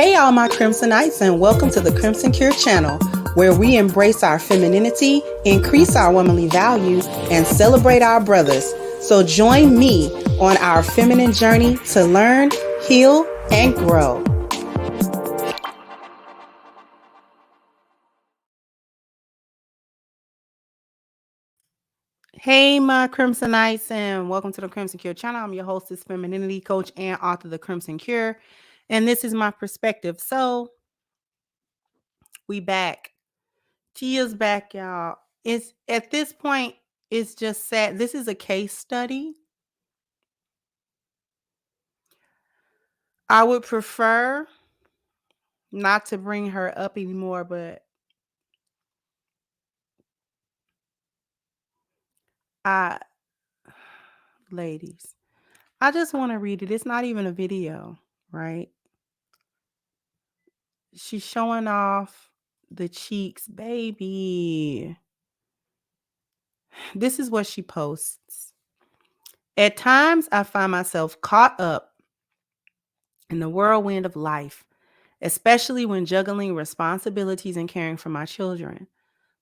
Hey, all my Crimsonites, and welcome to the Crimson Cure channel, where we embrace our femininity, increase our womanly value, and celebrate our brothers. So join me on our feminine journey to learn, heal, and grow. Hey, my Crimsonites, and welcome to the Crimson Cure channel. I'm your hostess, femininity coach, and author of the Crimson Cure, and this is my perspective. So we back. Tia's back, y'all. It's at this point, it's just sad. This is a case study. I would prefer not to bring her up anymore, but ladies, I just want to read it. It's not even a video, right? She's showing off the cheeks, baby. This is what she posts. At times, I find myself caught up in the whirlwind of life, especially when juggling responsibilities and caring for my children.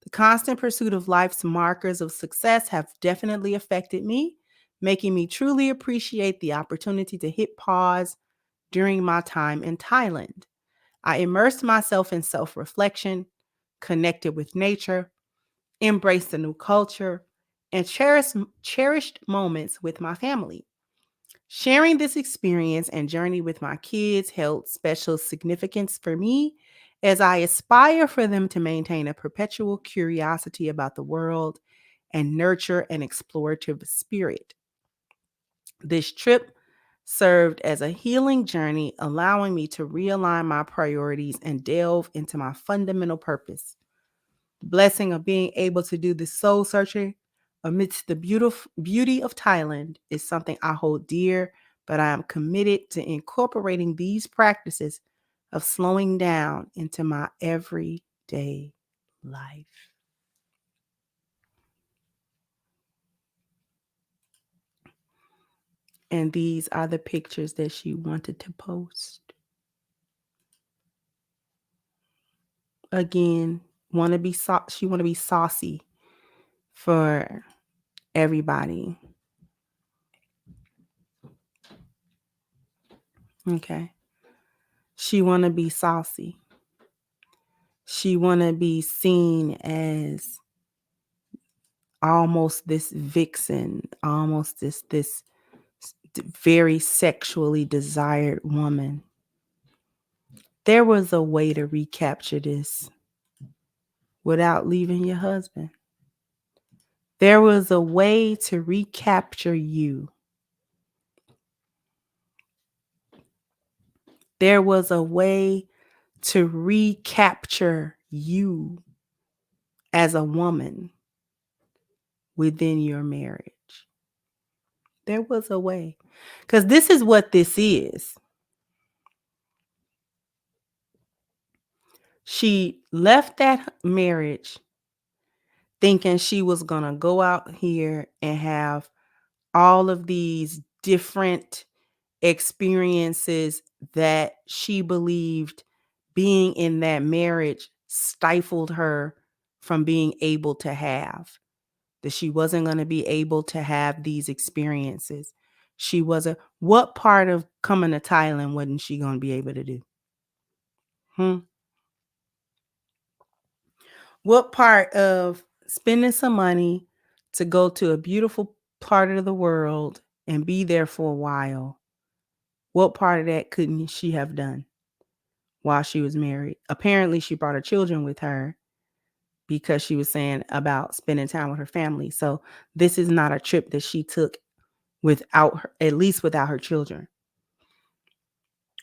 The constant pursuit of life's markers of success have definitely affected me, making me truly appreciate the opportunity to hit pause during my time in Thailand. I immersed myself in self-reflection, connected with nature, embraced a new culture, and cherished moments with my family. Sharing this experience and journey with my kids held special significance for me as I aspire for them to maintain a perpetual curiosity about the world and nurture an explorative spirit. This trip served as a healing journey, allowing me to realign my priorities and delve into my fundamental purpose. The blessing of being able to do this soul searching amidst the beauty of Thailand is something I hold dear, but I am committed to incorporating these practices of slowing down into my everyday life. And these are the pictures that she wanted to post. Again, she want to be saucy for everybody. Okay. She want to be saucy. She want to be seen as almost this vixen, almost this very sexually desired woman. There was a way to recapture this without leaving your husband. There was a way to recapture you. There was a way to recapture you as a woman within your marriage. There was a way. Because this is what this is. She left that marriage thinking she was going to go out here and have all of these different experiences that she believed being in that marriage stifled her from being able to have. That she wasn't going to be able to have these experiences. She wasn't. What part of coming to Thailand wasn't she going to be able to do? What part of spending some money to go to a beautiful part of the world and be there for a while, what part of that couldn't she have done while she was married? Apparently, she brought her children with her because she was saying about spending time with her family. So this is not a trip that she took without her, at least without her children.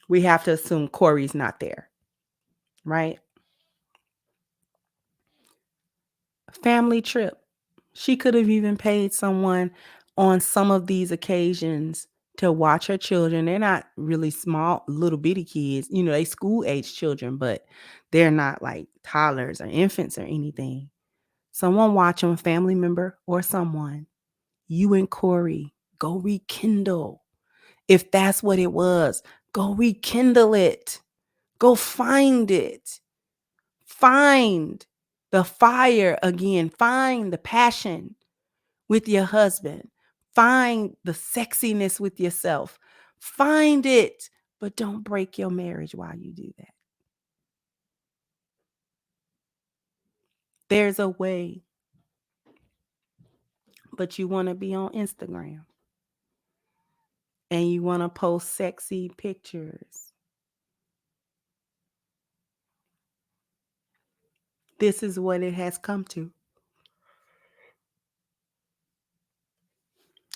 We have to assume Corey's not there, right? Family trip. She could have even paid someone on some of these occasions to watch her children. They're not really small, little bitty kids. You know, they school age children, but they're not like toddlers or infants or anything. Someone watch them, a family member or someone. You and Corey, go rekindle. If that's what it was, go rekindle it. Go find it. Find the fire again. Find the passion with your husband. Find the sexiness with yourself. Find it, but don't break your marriage while you do that. There's a way, but you want to be on Instagram and you want to post sexy pictures. This is what it has come to.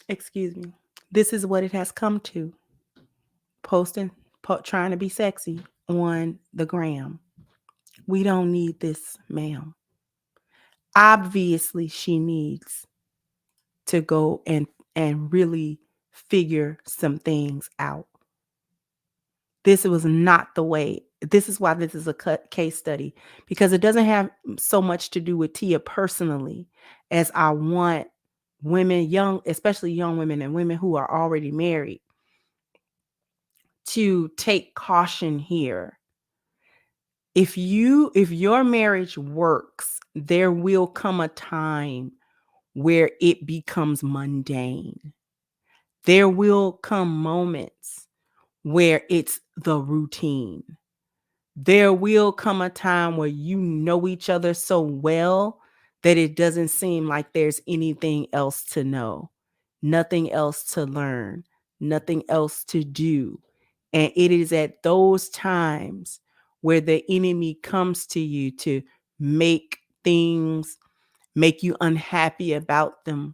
Excuse me. This is what it has come to. Posting, trying to be sexy on the gram. We don't need this, ma'am. Obviously, she needs to go and really figure some things out. This was not the way. This is why this is a case study, because it doesn't have so much to do with Tia personally as I want women, young, especially young women and women who are already married, to take caution here. If your marriage works, there will come a time where it becomes mundane. There will come moments where it's the routine. There will come a time where you know each other so well that it doesn't seem like there's anything else to know, nothing else to learn, nothing else to do. And it is at those times where the enemy comes to you to make things, make you unhappy about them,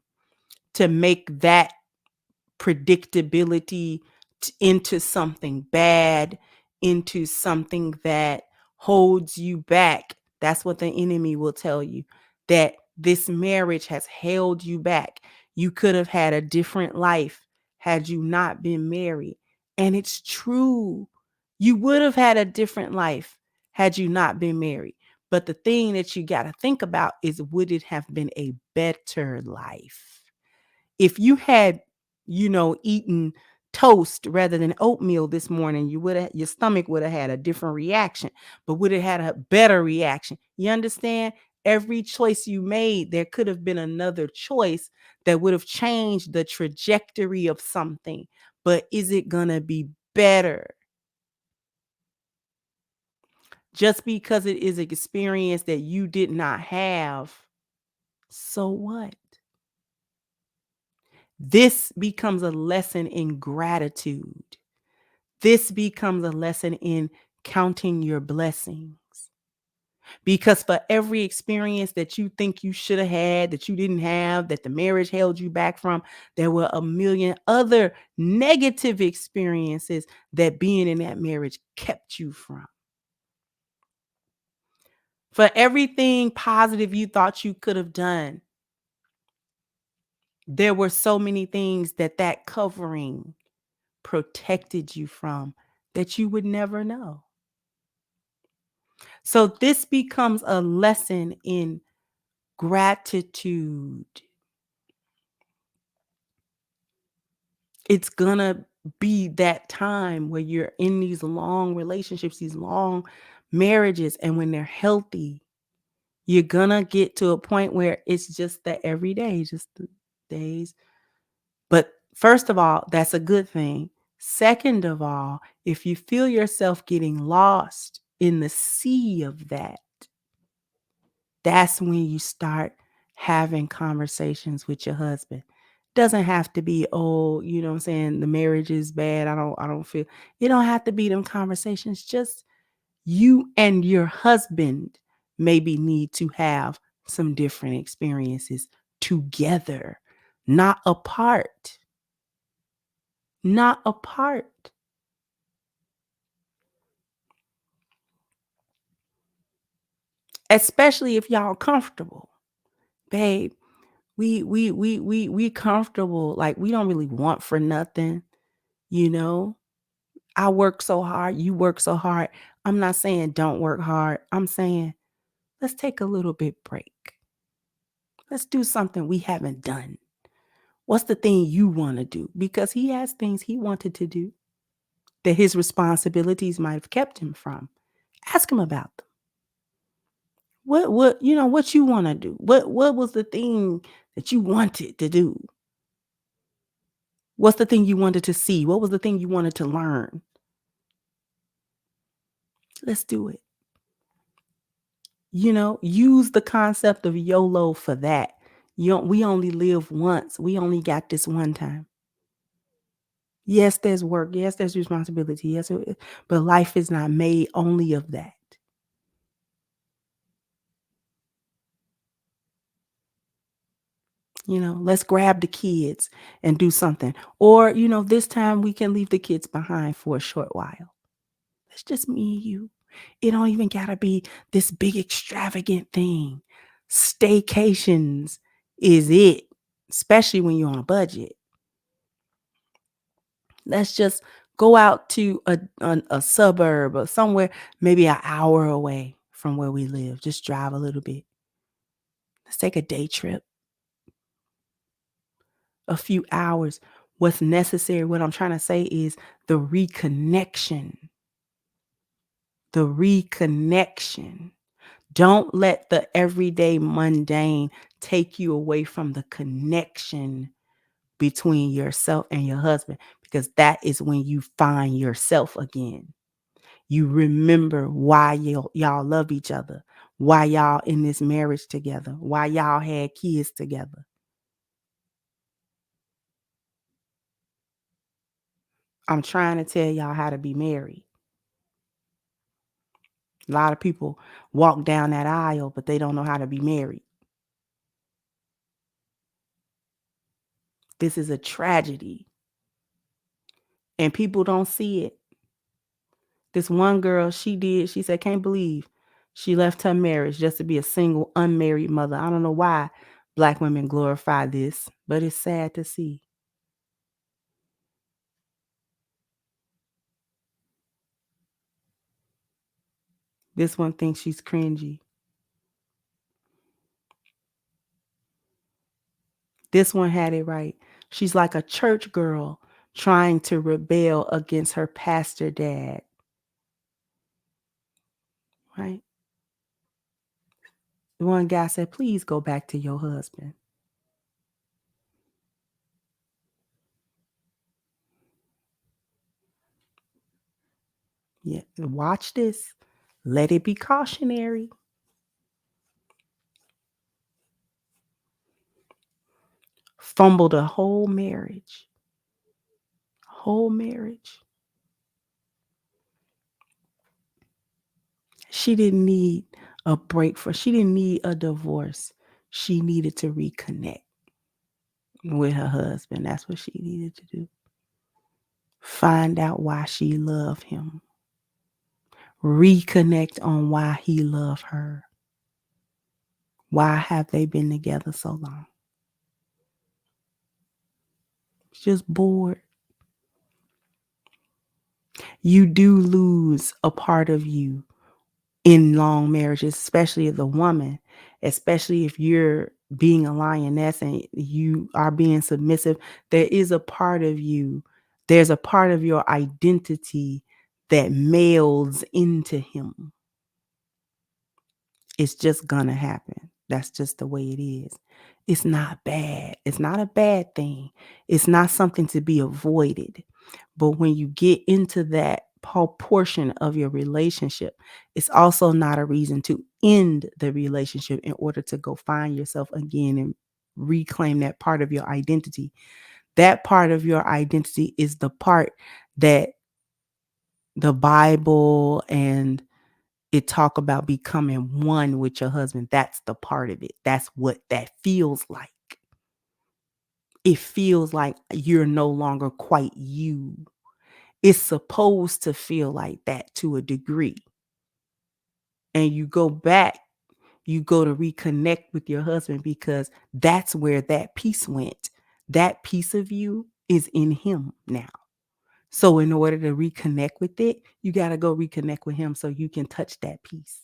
to make that predictability into something bad, into something that holds you back. That's what the enemy will tell you, that this marriage has held you back. You could have had a different life had you not been married. And it's true. You would have had a different life had you not been married. But the thing that you got to think about is, would it have been a better life? If you had, eaten toast rather than oatmeal this morning, your stomach would have had a different reaction, but would have had a better reaction. You understand? Every choice you made, there could have been another choice that would have changed the trajectory of something. But is it going to be better? Just because it is an experience that you did not have, so what? This becomes a lesson in gratitude. This becomes a lesson in counting your blessings. Because for every experience that you think you should have had, that you didn't have, that the marriage held you back from, there were a million other negative experiences that being in that marriage kept you from. For everything positive you thought you could have done, there were so many things that covering protected you from that you would never know. So this becomes a lesson in gratitude. It's gonna be that time where you're in these long relationships, these long marriages, and when they're healthy, you're gonna get to a point where it's just the everyday, just the days. But first of all, that's a good thing. Second of all, if you feel yourself getting lost in the sea of that, that's when you start having conversations with your husband. Doesn't have to be, oh, you know what I'm saying, the marriage is bad. I don't feel. It don't have to be them conversations. Just you and your husband maybe need to have some different experiences together, not apart. Not apart. Especially if y'all comfortable. Babe, we comfortable. Like, we don't really want for nothing, you know? I work so hard, you work so hard. I'm not saying don't work hard. I'm saying let's take a little bit break. Let's do something we haven't done. What's the thing you want to do? Because he has things he wanted to do that his responsibilities might have kept him from. Ask him about them. What you want to do? What was the thing that you wanted to do? What's the thing you wanted to see? What was the thing you wanted to learn? Let's do it. Use the concept of YOLO for that. We only live once. We only got this one time. Yes, there's work. Yes, there's responsibility. Yes, but life is not made only of that. Let's grab the kids and do something. Or, this time we can leave the kids behind for a short while. It's just me and you. It don't even gotta be this big extravagant thing. Staycations is it, especially when you're on a budget. Let's just go out to a suburb or somewhere, maybe an hour away from where we live. Just drive a little bit. Let's take a day trip, a few hours. What's necessary, what I'm trying to say is the reconnection. The reconnection. Don't let the everyday mundane take you away from the connection between yourself and your husband, because that is when you find yourself again. You remember why y'all love each other, why y'all in this marriage together, why y'all had kids together. I'm trying to tell y'all how to be married. A lot of people walk down that aisle, but they don't know how to be married. This is a tragedy, and people don't see it. This one girl, she said, can't believe she left her marriage just to be a single, unmarried mother. I don't know why Black women glorify this, but it's sad to see. This one thinks she's cringy. This one had it right. She's like a church girl trying to rebel against her pastor dad. Right? The one guy said, please go back to your husband. Yeah, watch this. Let it be cautionary. Fumbled a whole marriage. Whole marriage. She didn't need she didn't need a divorce. She needed to reconnect with her husband. That's what she needed to do. Find out why she loved him. Reconnect on why he loved her. Why have they been together so long? Just bored. You do lose a part of you in long marriages, especially as a woman, especially if you're being a lioness and you are being submissive. There is a part of you, there's a part of your identity that melds into him. It's just gonna happen. That's just the way it is. It's not bad. It's not a bad thing. It's not something to be avoided. But when you get into that portion of your relationship, it's also not a reason to end the relationship in order to go find yourself again and reclaim that part of your identity. That part of your identity is the part that the Bible and it talk about becoming one with your husband. That's the part of it. That's what that feels like. It feels like you're no longer quite you. It's supposed to feel like that to a degree. And you go back, you go to reconnect with your husband because that's where that piece went. That piece of you is in him now. So in order to reconnect with it, you got to go reconnect with him so you can touch that piece.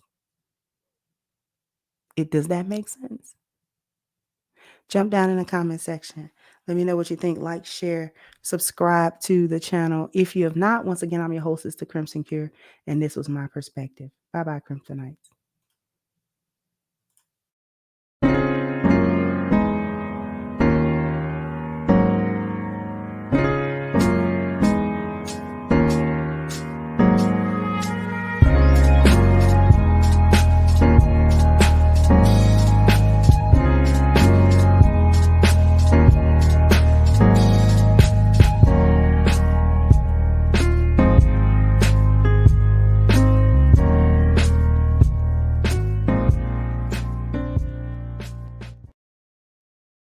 Does that make sense? Jump down in the comment section. Let me know what you think. Like, share, subscribe to the channel. If you have not, once again, I'm your hostess, The Crimson Cure, and this was my perspective. Bye-bye, Crimsonites.